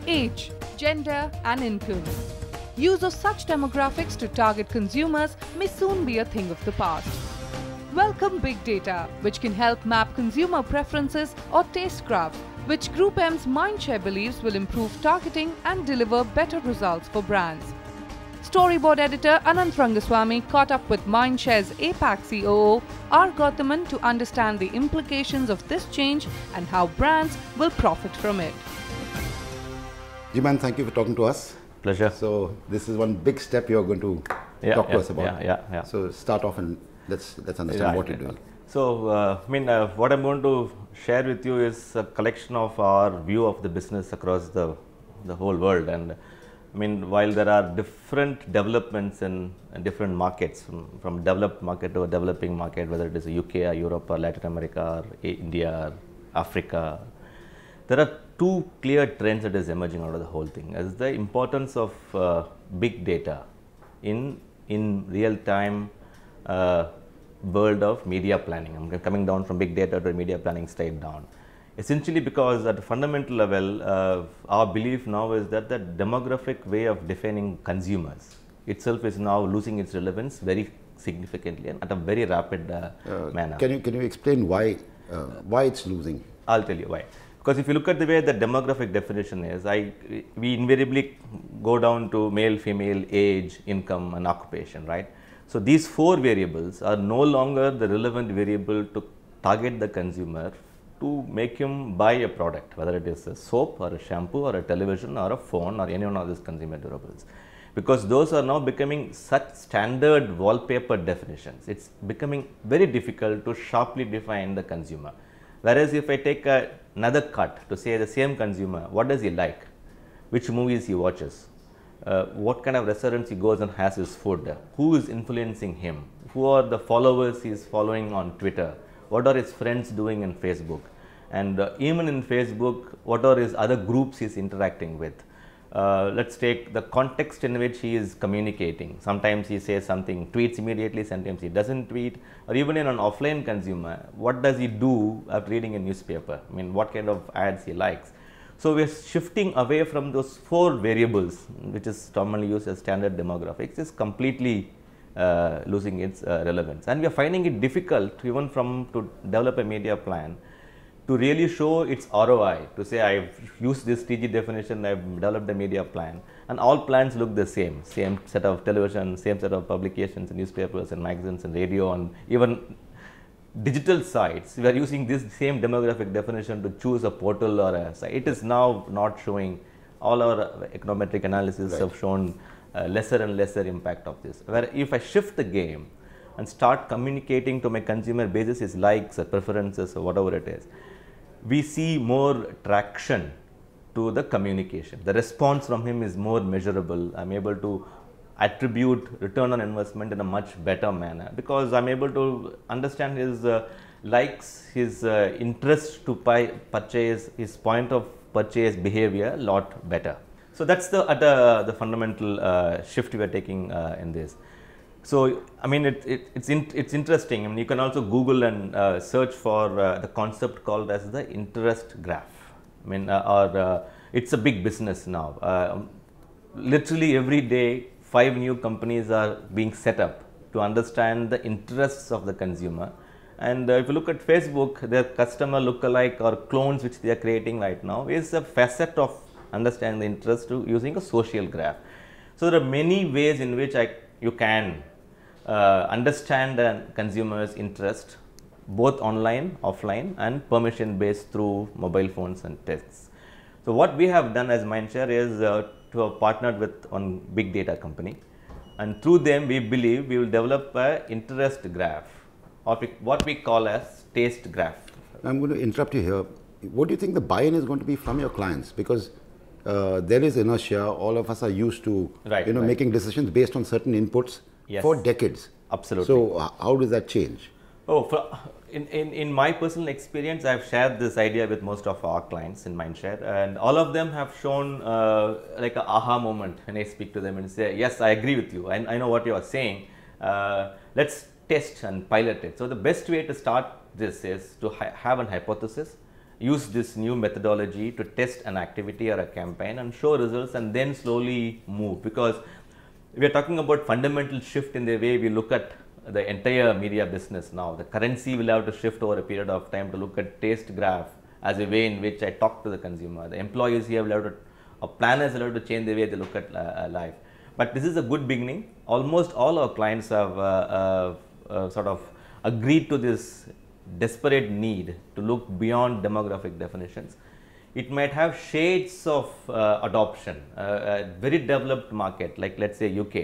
age, gender and income. Use of such demographics to target consumers may soon be a thing of the past. Welcome Big Data, which can help map consumer preferences or taste graphs, which Group M's Mindshare believes will improve targeting and deliver better results for brands. Storyboard editor Anant Rangaswamy caught up with Mindshare's APAC COO R. Gowthaman to understand the implications of this change and how brands will profit from it. Jiman, thank you for talking to us. Pleasure. So this is one big step you're going to talk to us about. So start off and let's understand what you're doing. So what I'm going to share with you is a collection of our view of the business across the whole world. And while there are different developments in different markets, from developed market to a developing market, whether it is UK or Europe or Latin America or India or Africa, there are two clear trends that is emerging out of the whole thing. As the importance of big data in real-time world of media planning. I'm coming down from big data to media planning straight down. Essentially because at a fundamental level, our belief now is that the demographic way of defining consumers itself is now losing its relevance very significantly and at a very rapid manner. Can you explain why it's losing? I'll tell you why. Because if you look at the way the demographic definition is, we invariably go down to male, female, age, income and occupation, right? So these four variables are no longer the relevant variable to target the consumer to make him buy a product, whether it is a soap or a shampoo or a television or a phone or any one of these consumer durables. Because those are now becoming such standard wallpaper definitions, it's becoming very difficult to sharply define the consumer. Whereas if I take another cut to say the same consumer, what does he like, which movies he watches, what kind of restaurants he goes and has his food, who is influencing him, who are the followers he is following on Twitter, what are his friends doing in Facebook, and even in Facebook, what are his other groups he is interacting with. Let's take the context in which he is communicating. Sometimes he says something, tweets immediately, sometimes he doesn't tweet, or even in an offline consumer, what does he do after reading a newspaper? What kind of ads he likes. So we are shifting away from those four variables, which is commonly used as standard demographics, is completely losing its relevance. And we are finding it difficult even to develop a media plan to really show its ROI, to say I've used this TG definition, I've developed a media plan, and all plans look the same set of television, same set of publications and newspapers and magazines and radio and even digital sites. We are using this same demographic definition to choose a portal or a site. It is now not showing, all our econometric analysis have shown lesser and lesser impact of this. Where if I shift the game and start communicating to my consumer basis his likes or preferences or whatever it is, we see more traction to the communication. The response from him is more measurable. I'm able to attribute return on investment in a much better manner because I'm able to understand his likes, his interest to purchase, his point of purchase behavior a lot better. So that's the fundamental shift we are taking in this. So it's interesting. You can also Google and search for the concept called as the interest graph. It's a big business now. Literally every day 5 new companies are being set up to understand the interests of the consumer. And if you look at Facebook, their customer lookalike or clones which they are creating right now is a facet of understanding the interest using a social graph. So there are many ways in which you can understand the consumer's interest, both online, offline and permission based through mobile phones and texts. So what we have done as Mindshare is to have partnered with one big data company, and through them we believe we will develop an interest graph, or what we call as taste graph. I'm going to interrupt you here. What do you think the buy-in is going to be from your clients? Because there is inertia. All of us are used to making decisions based on certain inputs for decades. Absolutely. So how does that change? In my personal experience, I've shared this idea with most of our clients in Mindshare, and all of them have shown like an aha moment when I speak to them and say, yes, I agree with you. I know what you are saying. Let's test and pilot it. So the best way to start this is to have an hypothesis. use this new methodology to test an activity or a campaign and show results and then slowly move, because we are talking about fundamental shift in the way we look at the entire media business now. The currency will have to shift over a period of time to look at taste graph as a way in which I talk to the consumer. The employees here will have to, or planners will have to change the way they look at life. But this is a good beginning. Almost all our clients have sort of agreed to this desperate need to look beyond demographic definitions. It might have shades of adoption. A very developed market like, let's say, UK,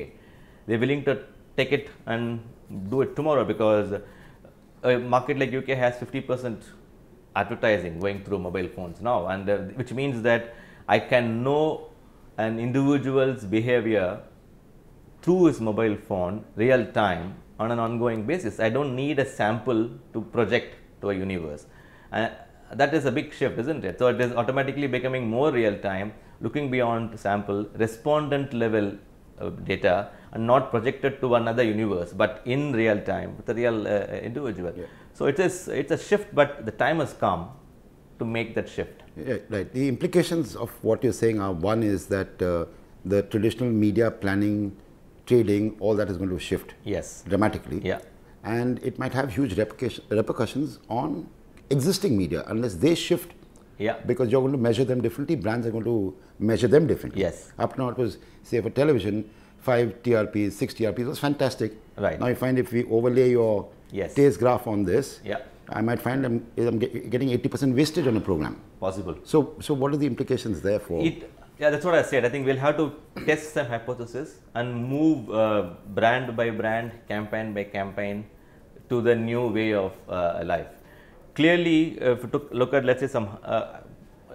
they're willing to take it and do it tomorrow, because a market like UK has 50% advertising going through mobile phones now, and which means that I can know an individual's behavior through his mobile phone real time on an ongoing basis. I don't need a sample to project to a universe. That is a big shift, isn't it? So it is automatically becoming more real time, looking beyond sample, respondent level data, and not projected to another universe, but in real time with a real individual. Yeah. So it's a shift, but the time has come to make that shift. Yeah, right. The implications of what you're saying are, one is that the traditional media planning, trading, all that is going to shift. Yes. Dramatically. Yeah. And it might have huge repercussions on existing media unless they shift. Yeah. Because you're going to measure them differently, brands are going to measure them differently. Yes. Up now it was, say, for television, 5 TRPs, 6 TRPs was fantastic. Right. Now you find if we overlay your taste graph on this, yeah, I might find I'm getting 80% wastage on a program. Possible. So what are the implications there for? Yeah, that's what I said. I think we'll have to test some hypothesis and move brand by brand, campaign by campaign to the new way of life. Clearly, if we look at, let's say,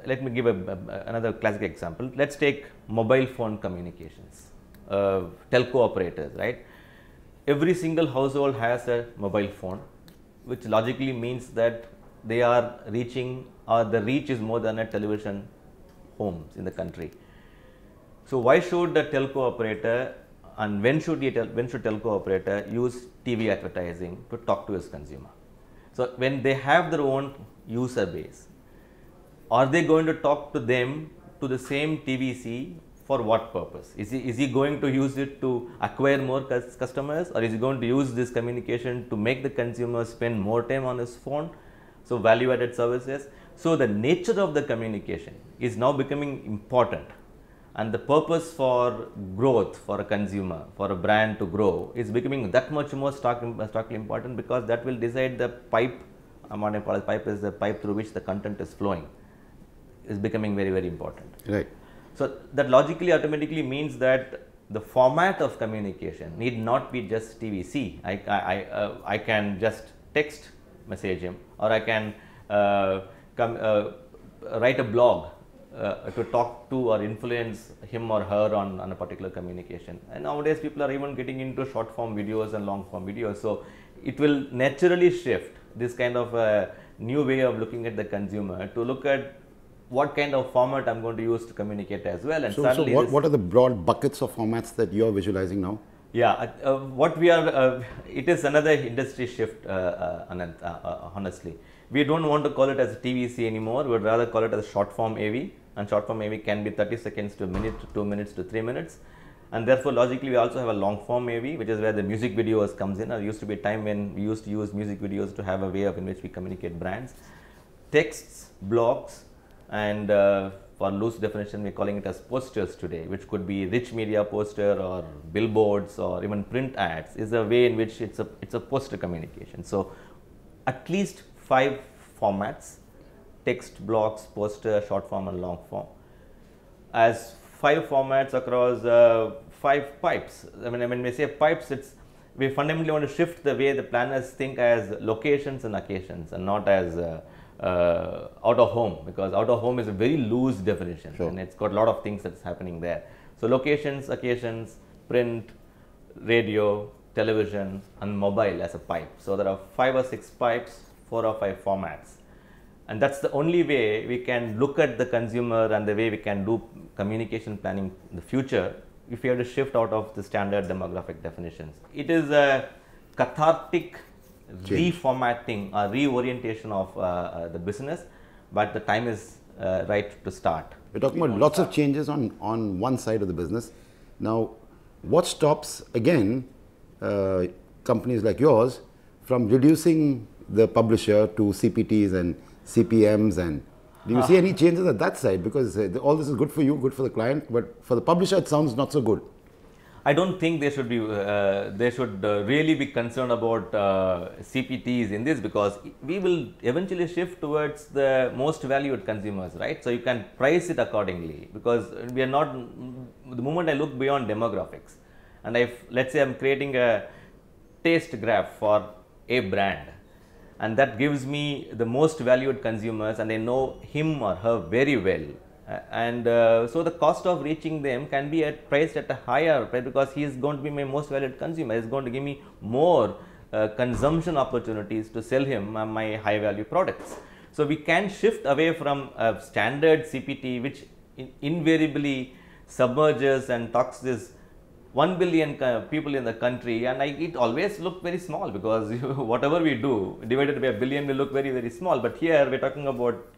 let me give another classic example. Let's take mobile phone communications, telco operators, right? Every single household has a mobile phone, which logically means that they are reaching, or the reach is more than a television homes in the country. So why should the telco operator, and when should telco operator use TV advertising to talk to his consumer? So when they have their own user base, are they going to talk to them to the same TVC for what purpose? Is he going to use it to acquire more customers, or is he going to use this communication to make the consumer spend more time on his phone? So value added services. So the nature of the communication is now becoming important, and the purpose for growth for a consumer, for a brand to grow, is becoming that much more starkly important, because that will decide the pipe. What I call as pipe is the pipe through which the content is flowing, is becoming very, very important. Right. So that logically automatically means that the format of communication need not be just TVC. I can just text message him, or I can write a blog to talk to or influence him or her on a particular communication. And nowadays people are even getting into short form videos and long form videos. So it will naturally shift this kind of a new way of looking at the consumer to look at what kind of format I'm going to use to communicate as well. And so what are the broad buckets of formats that you're visualizing now? Yeah, what we are, it is another industry shift, Anant, honestly. We don't want to call it as a TVC anymore. We would rather call it as short form AV, and short form AV can be 30 seconds to a minute, to 2 minutes to 3 minutes. And therefore, logically, we also have a long form AV, which is where the music videos comes in. There used to be a time when we used to use music videos to have a way of in which we communicate brands. Texts, blogs, and for loose definition, we're calling it as posters today, which could be rich media poster or billboards or even print ads, is a way in which it's a poster communication. So at least 5 formats: text, blogs, poster, short form and long form, as 5 formats across 5 pipes. I mean, when we say pipes, we fundamentally want to shift the way the planners think as locations and occasions, and not as out of home, because out of home is a very loose definition. Sure. And it's got a lot of things that's happening there. So locations, occasions, print, radio, television and mobile as a pipe. So there are 5 or 6 pipes, 4 or 5 formats, and that's the only way we can look at the consumer and the way we can do communication planning in the future, if we have to shift out of the standard demographic definitions. It is a cathartic reformatting or reorientation of the business, but the time is right to start. We're talking about lots of changes on one side of the business. Now, what stops, again, companies like yours from reducing the publisher to CPTs and CPMs, and do you see any changes at that side? Because all this is good for you, good for the client, but for the publisher it sounds not so good. I don't think they should be. They should really be concerned about CPTs in this, because we will eventually shift towards the most valued consumers, right? So you can price it accordingly, because we are not. The moment I look beyond demographics, and let's say I'm creating a taste graph for a brand, and that gives me the most valued consumers, and I know him or her very well. So the cost of reaching them can be priced at a higher price, because he is going to be my most valued consumer. He is going to give me more consumption opportunities to sell him my high value products. So we can shift away from a standard CPT, which invariably submerges and talks this 1 billion people in the country, and it always look very small, because whatever we do divided by a billion will look very, very small. But here we are talking about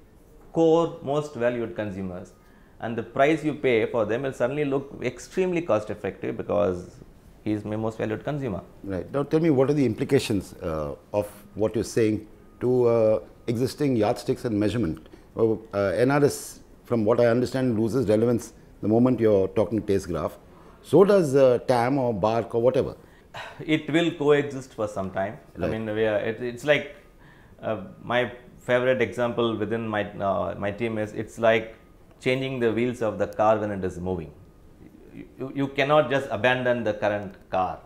core most valued consumers, and the price you pay for them will suddenly look extremely cost effective, because he is my most valued consumer. Right. Now tell me, what are the implications of what you're saying to existing yardsticks and measurement? NRS, from what I understand, loses relevance the moment you're talking taste graph. So does TAM or BARC or whatever. It will coexist for some time. Right. I mean, it's like my favorite example within my team is, it's like changing the wheels of the car when it is moving. You cannot just abandon the current car,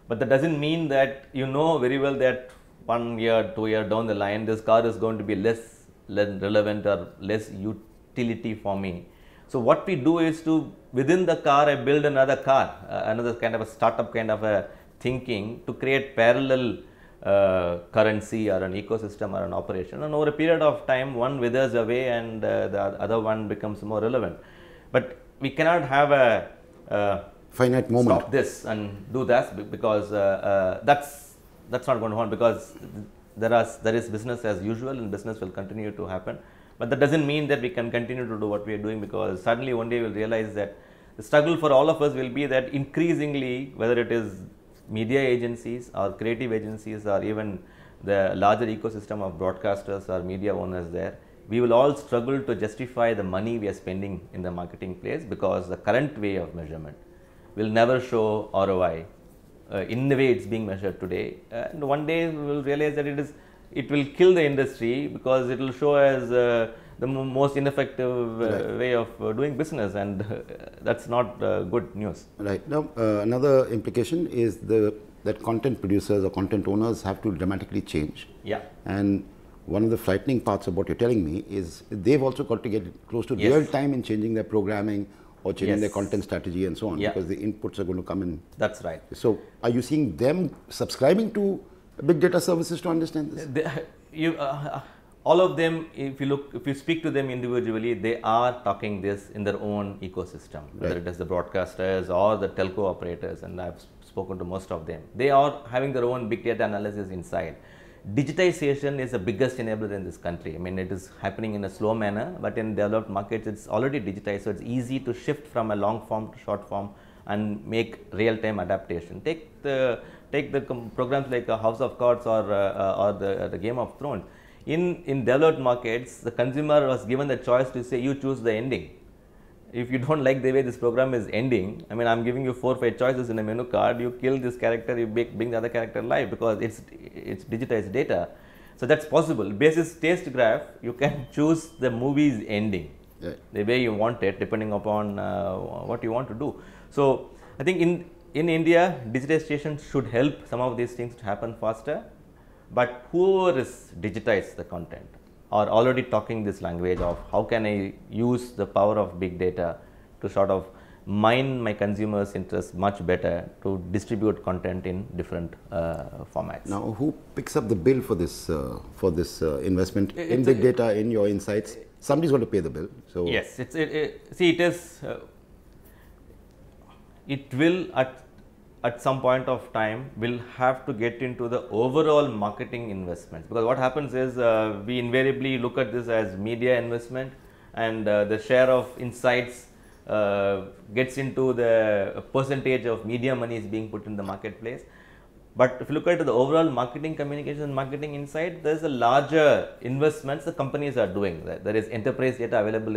but that doesn't mean that you know very well that 1 year, 2 years down the line, this car is going to be less relevant or less utility for me. So what we do is to, within the car, I build another car, another kind of a startup kind of a thinking to create parallel currency or an ecosystem or an operation, and over a period of time one withers away and the other one becomes more relevant. But we cannot have a finite moment. Stop this and do that, because that's not going to happen, because there is business as usual, and business will continue to happen. But that doesn't mean that we can continue to do what we are doing, because suddenly one day we'll realize that the struggle for all of us will be that increasingly, whether it is media agencies or creative agencies or even the larger ecosystem of broadcasters or media owners there, we will all struggle to justify the money we are spending in the marketing place, because the current way of measurement will never show ROI in the way it's being measured today. And one day we will realize that it will kill the industry, because it will show as the most ineffective way of doing business, and that's not good news. Right. Now, another implication is that content producers or content owners have to dramatically change. Yeah. And one of the frightening parts of what you're telling me is they've also got to get close to real time in changing their programming or changing their content strategy and so on, because the inputs are going to come in. That's right. So, are you seeing them subscribing to big data services to understand this? All of them, if you speak to them individually, they are talking this in their own ecosystem, whether it is the broadcasters or the telco operators, and I've spoken to most of them. They are having their own big data analysis inside. Digitization is the biggest enabler in this country. I mean, it is happening in a slow manner, but in developed markets, it's already digitized, so it's easy to shift from a long form to short form and make real-time adaptation. Take the programs like House of Cards or the Game of Thrones. In developed markets, the consumer was given the choice to say, you choose the ending. If you don't like the way this program is ending, I mean, I'm giving you 4 or 5 choices in a menu card, you kill this character, you bring the other character live, because it's digitized data. So that's possible. Basis taste graph, you can choose the movie's ending the way you want it, depending upon what you want to do. So I think in India, digitization should help some of these things to happen faster. But whoever is digitized the content are already talking this language of how can I use the power of big data to sort of mine my consumers' interests much better to distribute content in different formats. Now, who picks up the bill for this investment in big data, in your insights? Somebody's going to pay the bill. So yes, it will at some point of time will have to get into the overall marketing investments, because what happens is we invariably look at this as media investment, and the share of insights gets into the percentage of media money is being put in the marketplace. But if you look at the overall marketing communication and marketing insight, there is a larger investments the companies are doing. There is enterprise data available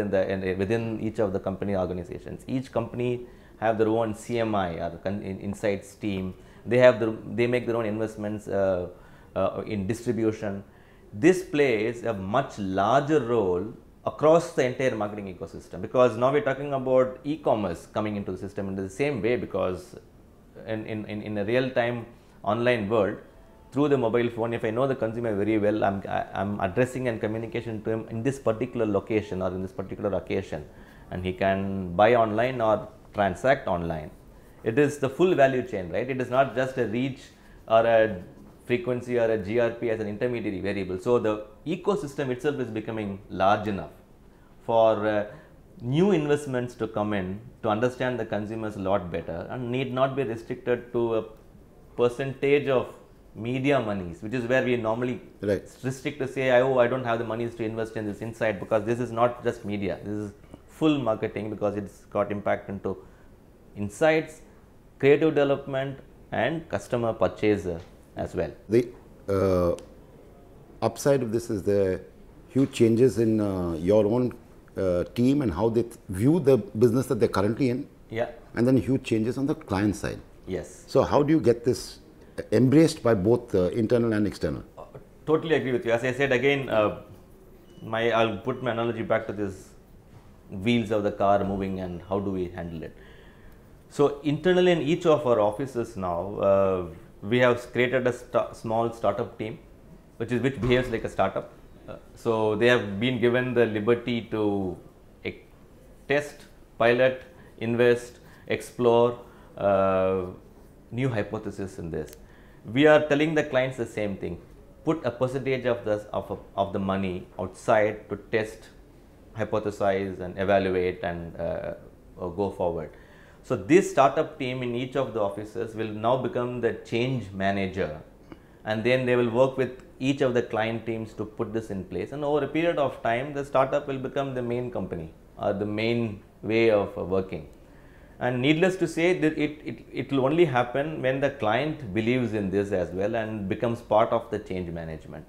within each of the company organizations. Each company have their own CMI or insights team. They make their own investments in distribution. This plays a much larger role across the entire marketing ecosystem, because now we're talking about e-commerce coming into the system in the same way, because in a real-time online world, through the mobile phone, if I know the consumer very well, I'm addressing and communication to him in this particular location or in this particular occasion, and he can buy online or transact online. It is the full value chain, right? It is not just a reach or a frequency or a GRP as an intermediary variable. So the ecosystem itself is becoming large enough for new investments to come in to understand the consumers a lot better, and need not be restricted to a percentage of media monies, which is where we normally restrict to say, oh, I don't have the monies to invest in this insight, because this is not just media, this is full marketing, because it's got impact into insights, creative development, and customer purchase as well. The upside of this is the huge changes in your own team and how they view the business that they're currently in, and then huge changes on the client side. Yes. So how do you get this embraced by both internal and external? Totally agree with you. As I said again, I'll put my analogy back to this wheels of the car moving and how do we handle it. So internally in each of our offices now, we have created a small startup team, which behaves like a startup. So they have been given the liberty to test, pilot, invest, explore new hypothesis in this. We are telling the clients the same thing. Put a percentage of the money outside to test, hypothesize, and evaluate, and go forward. So this startup team in each of the offices will now become the change manager, and then they will work with each of the client teams to put this in place. And over a period of time, the startup will become the main company or the main way of working. And needless to say, that it will only happen when the client believes in this as well and becomes part of the change management.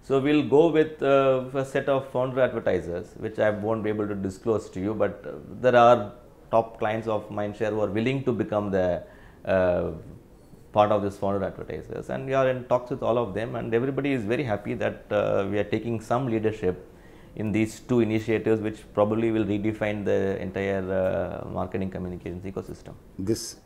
So we'll go with a set of founder advertisers, which I won't be able to disclose to you, but there are top clients of Mindshare who are willing to become the part of this founder advertisers, and we are in talks with all of them, and everybody is very happy that we are taking some leadership in these two initiatives, which probably will redefine the entire marketing communications ecosystem. This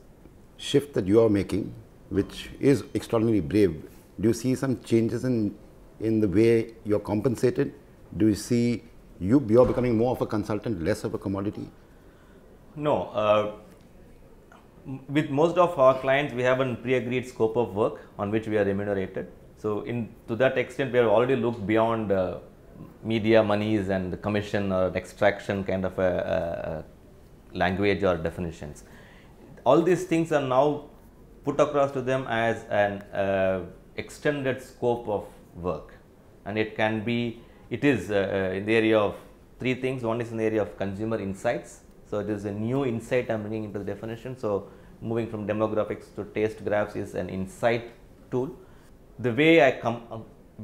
shift that you are making, which is extraordinarily brave, do you see some changes in the way you're compensated? Do you see you're becoming more of a consultant, less of a commodity? No. With most of our clients, we have a pre-agreed scope of work on which we are remunerated. So to that extent, we have already looked beyond media monies and the commission or extraction kind of a language or definitions. All these things are now put across to them as an extended scope of work, and it is in the area of three things. One is in the area of consumer insights. So it is a new insight I'm bringing into the definition. So moving from demographics to taste graphs is an insight tool. The way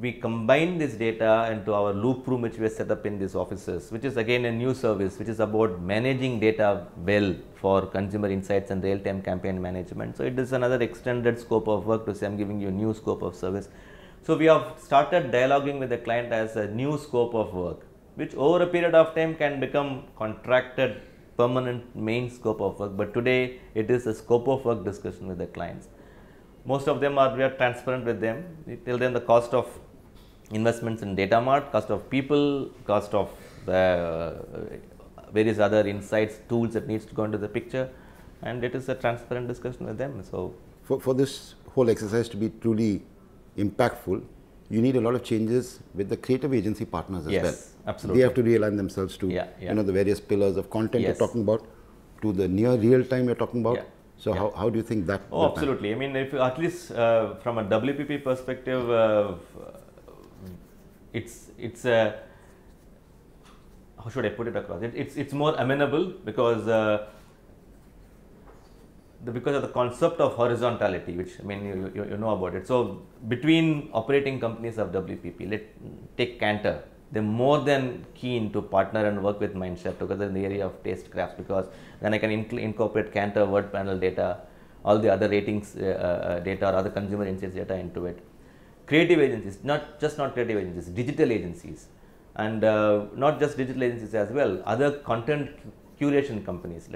we combine this data into our loop room, which we have set up in these offices, which is again a new service, which is about managing data well for consumer insights and real-time campaign management. So it is another extended scope of work to say I'm giving you a new scope of service. So we have started dialoguing with the client as a new scope of work, which over a period of time can become contracted permanent main scope of work, but today it is a scope of work discussion with the clients. Most of them we are transparent with them. We tell them the cost of investments in data mart, cost of people, cost of various other insights, tools that needs to go into the picture, and it is a transparent discussion with them. So for this whole exercise to be truly impactful, you need a lot of changes with the creative agency partners as well. Yes, absolutely. They have to realign themselves to the various pillars of content you're talking about, to the near real time you're talking about. So how do you think that? Oh, absolutely. I mean, if at least from a WPP perspective, it's a, how should I put it across? It's more amenable because because of the concept of horizontality, which I mean you know about it. So between operating companies of WPP, take Cantor. They're more than keen to partner and work with Mindshare together in the area of taste crafts, because then I can incorporate Cantor, word panel data, all the other ratings data or other consumer insights data into it. Creative agencies, not creative agencies, digital agencies, and not just digital agencies as well, other content curation companies,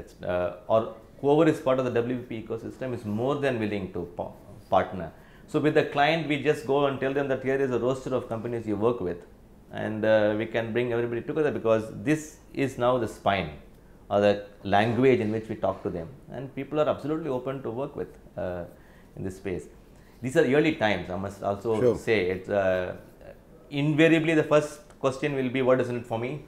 or whoever is part of the WPP ecosystem is more than willing to partner. So with the client, we just go and tell them that here is a roster of companies you work with, and we can bring everybody together, because this is now the spine or the language in which we talk to them, and people are absolutely open to work with in this space. These are early times, I must also say. It's invariably the first question will be, what is in it for me?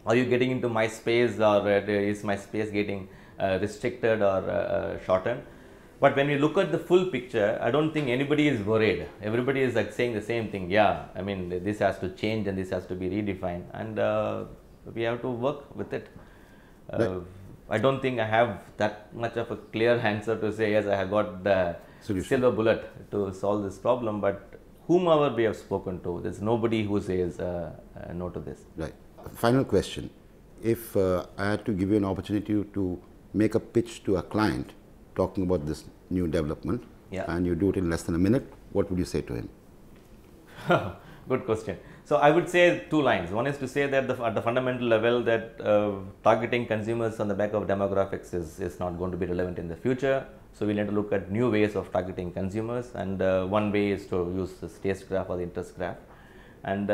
Are you getting into my space, or is my space getting restricted or shortened? But when we look at the full picture, I don't think anybody is worried. Everybody is like saying the same thing. Yeah, I mean, this has to change and this has to be redefined, and we have to work with it. I don't think I have that much of a clear answer to say, yes, I have got the silver bullet to solve this problem, but whomever we have spoken to, there's nobody who says no to this. Right. Final question. If I had to give you an opportunity to make a pitch to a client talking about this new development, and you do it in less than a minute, what would you say to him? Good question. So I would say two lines. One is to say that at the fundamental level, that targeting consumers on the back of demographics is not going to be relevant in the future. So we need to look at new ways of targeting consumers, and one way is to use this taste graph or the interest graph, and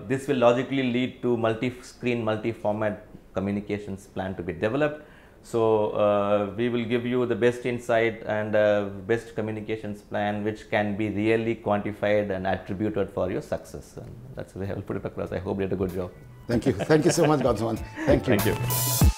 this will logically lead to multi-screen, multi-format communications plan to be developed. So we will give you the best insight and best communications plan, which can be really quantified and attributed for your success. And that's the way I will put it across. I hope you did a good job. Thank you. Thank you so much, Gowthaman. Thank you. Thank you.